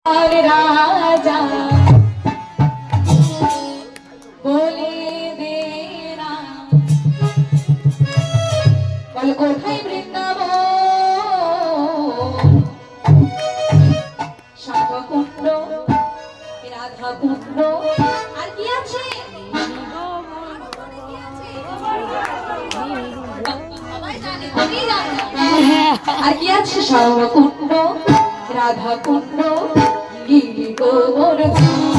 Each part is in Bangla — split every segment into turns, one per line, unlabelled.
राजा बोले देना कल कोठाय वृंदावन शाखा कुंड राधा कुंड আর কি আছে সবাই জানে আমি জানি আর কি আছে শাখা কুंड राधा कुंड गिरी गोवर्धन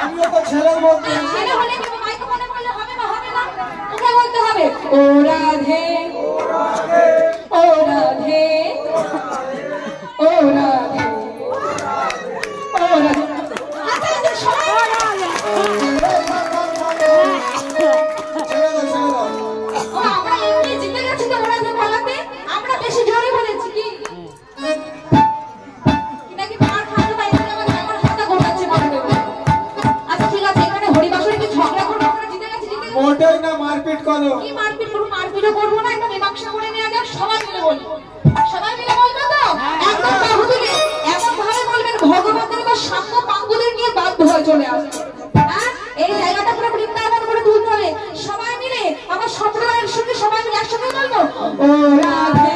আমিও তো ছেলের বলতে
ছেলে হলে কি মাইকে মনে করলে হবে না হবে না তোকে বলতে হবে ও রাধে ও রাধে ও রাধে ও রাধে ও রাধে আচ্ছা সবাই ও আমরা এমনি জিতে গেছি তো ওরা যে বলাতে আমরা বেশি জোরে বলেছি কি নাকি মার খাওয়াতে পারি না আমাদের আমার হাতে গোটাচ্ছে বলতে আচ্ছা ঠিক আছে এখানে হরিবাসরে কি ঝগড়া করব আমরা জিতে গেছি
মোটেই না মারপিট করো
কি মারপিট করব মারপিটও করব না একদম মীমাংসা করে নেওয়া যাক সবাই মিলে বলি সবাই মিলে বলবে তো একদম বাহু তুলে এমন ভাবে বলবেন ভগবানের বা সাম্য পাঙ্গুদের নিয়ে বাধ্য হয়ে চলে আসবে হ্যাঁ এই জায়গাটা পুরো বৃন্দাবন করে তুলতে হবে সবাই মিলে আমার সম্প্রদায়ের সঙ্গে সবাই মিলে একসাথে বলবো ও রাধে